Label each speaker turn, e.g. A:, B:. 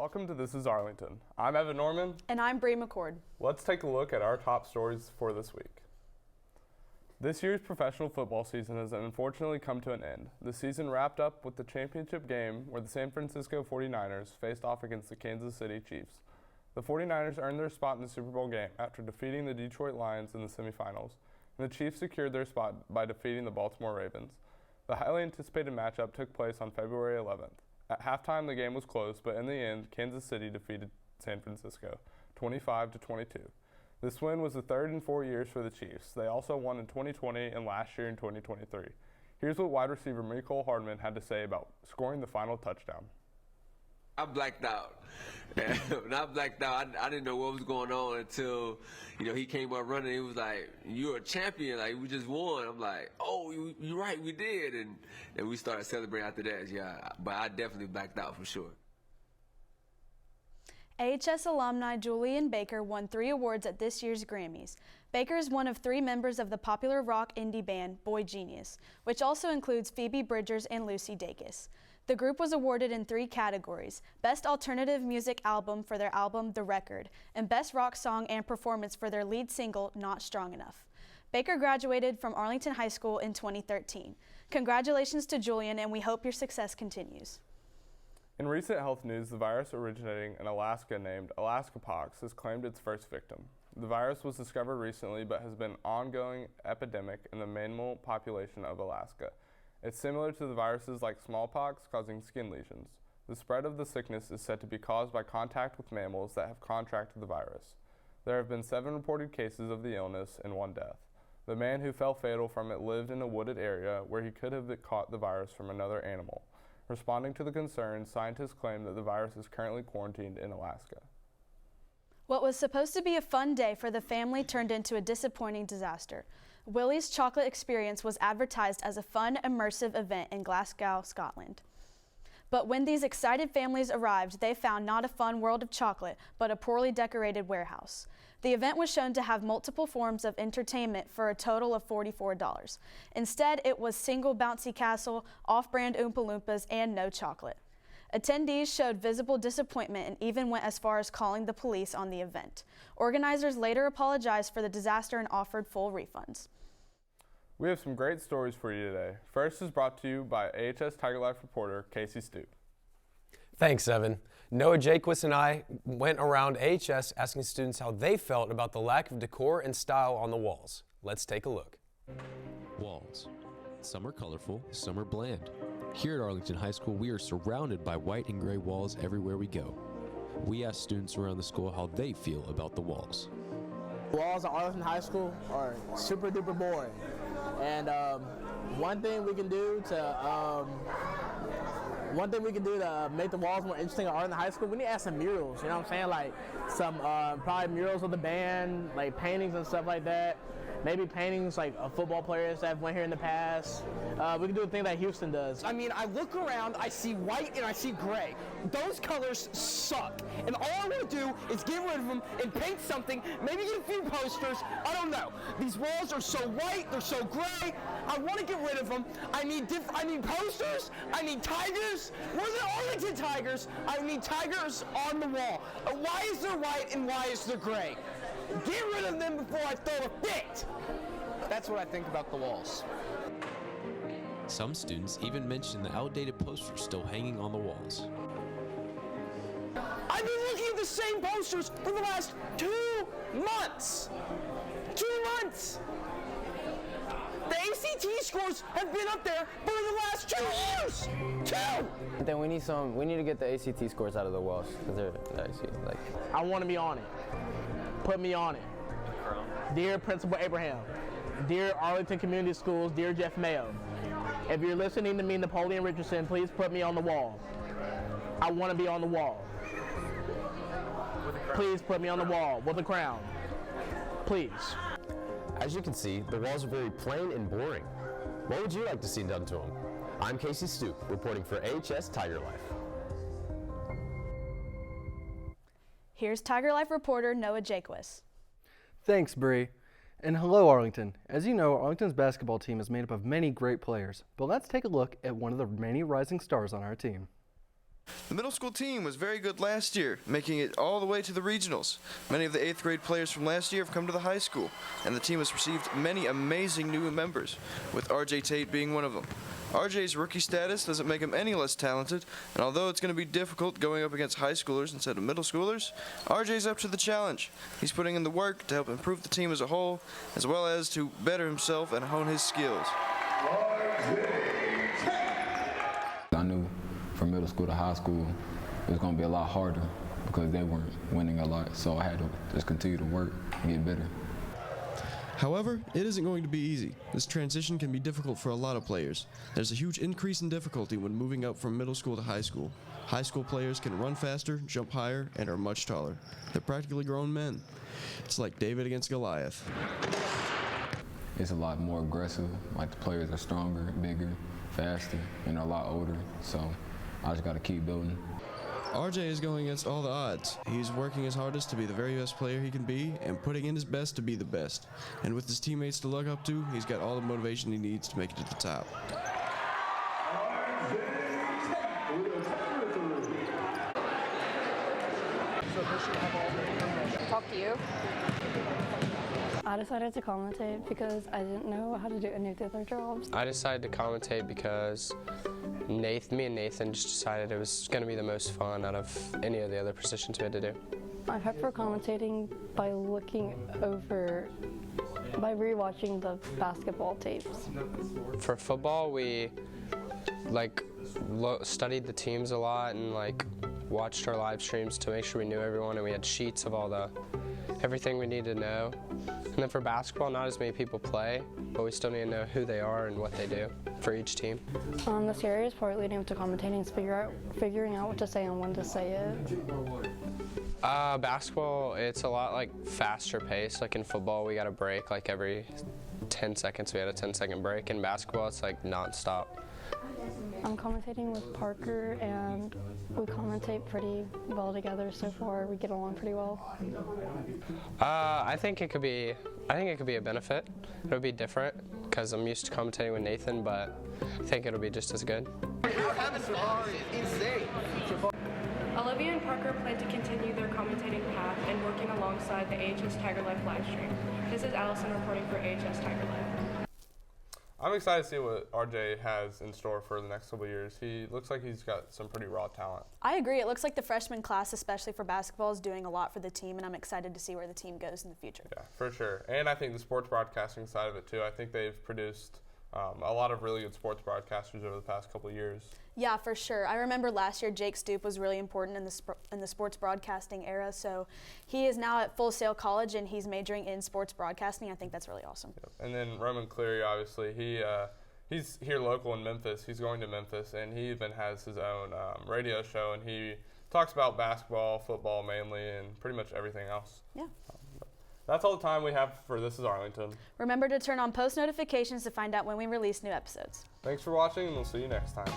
A: Welcome to This Is Arlington. I'm Evan Norman.
B: And I'm Bree McCord.
A: Let's take a look at our top stories for this week. This year's professional football season has unfortunately come to an end. The season wrapped up with the championship game where the San Francisco 49ers faced off against the Kansas City Chiefs. The 49ers earned their spot in the Super Bowl game after defeating the Detroit Lions in the semifinals, and the Chiefs secured their spot by defeating the Baltimore Ravens. The highly anticipated matchup took place on February 11th. At halftime, the game was close, but in the end, Kansas City defeated San Francisco 25-22. This win was the third in 4 years for the Chiefs. They also won in 2020 and last year in 2023. Here's what wide receiver Mecole Hardman had to say about scoring the final touchdown.
C: I blacked out. When I blacked out, I didn't know what was going on until, he came up running. He was like, "You're a champion. Like, we just won." I'm like, "Oh, you're right, we did." And we started celebrating after that. Yeah, but I definitely blacked out for sure.
B: AHS alumni Julian Baker won 3 awards at this year's Grammys. Baker is one of 3 members of the popular rock indie band Boy Genius, which also includes Phoebe Bridgers and Lucy Dacus. The group was awarded in 3 categories: Best Alternative Music Album for their album The Record, and Best Rock Song and Performance for their lead single Not Strong Enough. Baker graduated from Arlington High School in 2013. Congratulations to Julian, and we hope your success continues.
A: In recent health news, the virus originating in Alaska named Alaska Pox has claimed its first victim. The virus was discovered recently but has been an ongoing epidemic in the mammal population of Alaska. It's similar to the viruses like smallpox causing skin lesions. The spread of the sickness is said to be caused by contact with mammals that have contracted the virus. There have been 7 reported cases of the illness and 1 death. The man who fell fatal from it lived in a wooded area where he could have caught the virus from another animal. Responding to the concerns, scientists claim that the virus is currently quarantined in Alaska.
B: What was supposed to be a fun day for the family turned into a disappointing disaster. Willie's Chocolate Experience was advertised as a fun, immersive event in Glasgow, Scotland. But when these excited families arrived, they found not a fun world of chocolate, but a poorly decorated warehouse. The event was shown to have multiple forms of entertainment for a total of $44. Instead, it was single bouncy castle, off-brand Oompa Loompas, and no chocolate. Attendees showed visible disappointment and even went as far as calling the police on the event. Organizers later apologized for the disaster and offered full refunds.
A: We have some great stories for you today. First is brought to you by AHS Tiger Life reporter Casey Stoop.
D: Thanks, Evan. Noah Jaquist and I went around AHS asking students how they felt about the lack of decor and style on the walls. Let's take a look.
E: Walls. Some are colorful, some are bland. Here at Arlington High School, we are surrounded by white and gray walls everywhere we go. We asked students around the school how they feel about the walls.
F: Walls at Arlington High School are super duper boring. And one thing we can do to make the walls more interesting at Arlington High School, we need to add some murals, you know what I'm saying? Like some probably murals of the band, like paintings and stuff like that. Maybe paintings like of football players that have went here in the past. We can do a thing that Houston does.
G: I mean, I look around, I see white and I see gray. Those colors suck. And all I want to do is get rid of them and paint something, maybe get a few posters. I don't know. These walls are so white, they're so gray. I want to get rid of them. I need posters. I need tigers. We're the Arlington Tigers. I need tigers on the wall. Why is there white and why is there gray? Get rid of them before I throw a fit. That's what I think about the walls.
E: Some students even mentioned the outdated posters still hanging on the walls.
G: I've been looking at the same posters for the last 2 months. 2 months. The ACT scores have been up there for the last 2 years. 2.
H: Then we need to get the ACT scores out of the walls because they're
F: I want to be on it. Put me on it. Dear Principal Abraham, dear Arlington Community Schools, dear Jeff Mayo, if you're listening to me, Napoleon Richardson, please put me on the wall. I want to be on the wall. Please put me on the wall with a crown. Please.
D: As you can see, the walls are very plain and boring. What would you like to see done to them? I'm Casey Stoop, reporting for AHS Tiger Life.
B: Here's Tiger Life reporter Noah Jaquist.
I: Thanks, Bree. And hello, Arlington. As you know, Arlington's basketball team is made up of many great players, but let's take a look at one of the many rising stars on our team.
J: The middle school team was very good last year, making it all the way to the regionals. Many of the 8th grade players from last year have come to the high school, and the team has received many amazing new members, with RJ Tate being one of them. RJ's rookie status doesn't make him any less talented, and although it's going to be difficult going up against high schoolers instead of middle schoolers, RJ's up to the challenge. He's putting in the work to help improve the team as a whole, as well as to better himself and hone his skills.
K: I knew from middle school to high school it was going to be a lot harder because they weren't winning a lot, so I had to just continue to work and get better.
L: However, it isn't going to be easy. This transition can be difficult for a lot of players. There's a huge increase in difficulty when moving up from middle school to high school. High school players can run faster, jump higher, and are much taller. They're practically grown men. It's like David against Goliath.
K: It's a lot more aggressive, like the players are stronger, bigger, faster, and a lot older, so I just got to keep building.
L: RJ is going against all the odds. He's working his hardest to be the very best player he can be and putting in his best to be the best. And with his teammates to look up to, he's got all the motivation he needs to make it to the top.
M: Talk to you. I decided to commentate because I didn't know how to do any of the other jobs.
N: I decided to commentate because me and Nathan just decided it was going to be the most fun out of any of the other positions we had to do.
M: I prepped for commentating by rewatching the basketball tapes.
N: For football, we studied the teams a lot and watched our live streams to make sure we knew everyone, and we had sheets of everything we needed to know. And then for basketball, not as many people play, but we still need to know who they are and what they do for each team.
M: The scariest part leading up to commentating is figuring out what to say and when to say it.
N: Basketball, it's a lot faster pace. Like in football, we got a break every 10 seconds. We had a 10-second break. In basketball, it's non-stop.
M: I'm commentating with Parker, and we commentate pretty well together so far. We get along pretty well.
N: I think it could be a benefit. It'll be different because I'm used to commentating with Nathan, but I think it'll be just as good.
O: Olivia and Parker plan to continue their commentating path and working alongside the AHS Tiger Life live stream. This is Allison reporting for AHS Tiger Life.
A: I'm excited to see what RJ has in store for the next couple of years. He looks like he's got some pretty raw talent.
B: I agree. It looks like the freshman class, especially for basketball, is doing a lot for the team, and I'm excited to see where the team goes in the future.
A: Yeah, for sure. And I think the sports broadcasting side of it, too. I think they've produced a lot of really good sports broadcasters over the past couple of years.
B: Yeah, for sure. I remember last year Jake Stoop was really important in the sports broadcasting era. So he is now at Full Sail College, and he's majoring in sports broadcasting. I think that's really awesome.
A: Yep. And then Roman Cleary, obviously, he's here local in Memphis. He's going to Memphis, and he even has his own radio show, and he talks about basketball, football mainly, and pretty much everything else.
B: Yeah.
A: That's all the time we have for This Is Arlington.
B: Remember to turn on post notifications to find out when we release new episodes.
A: Thanks for watching, and we'll see you next time.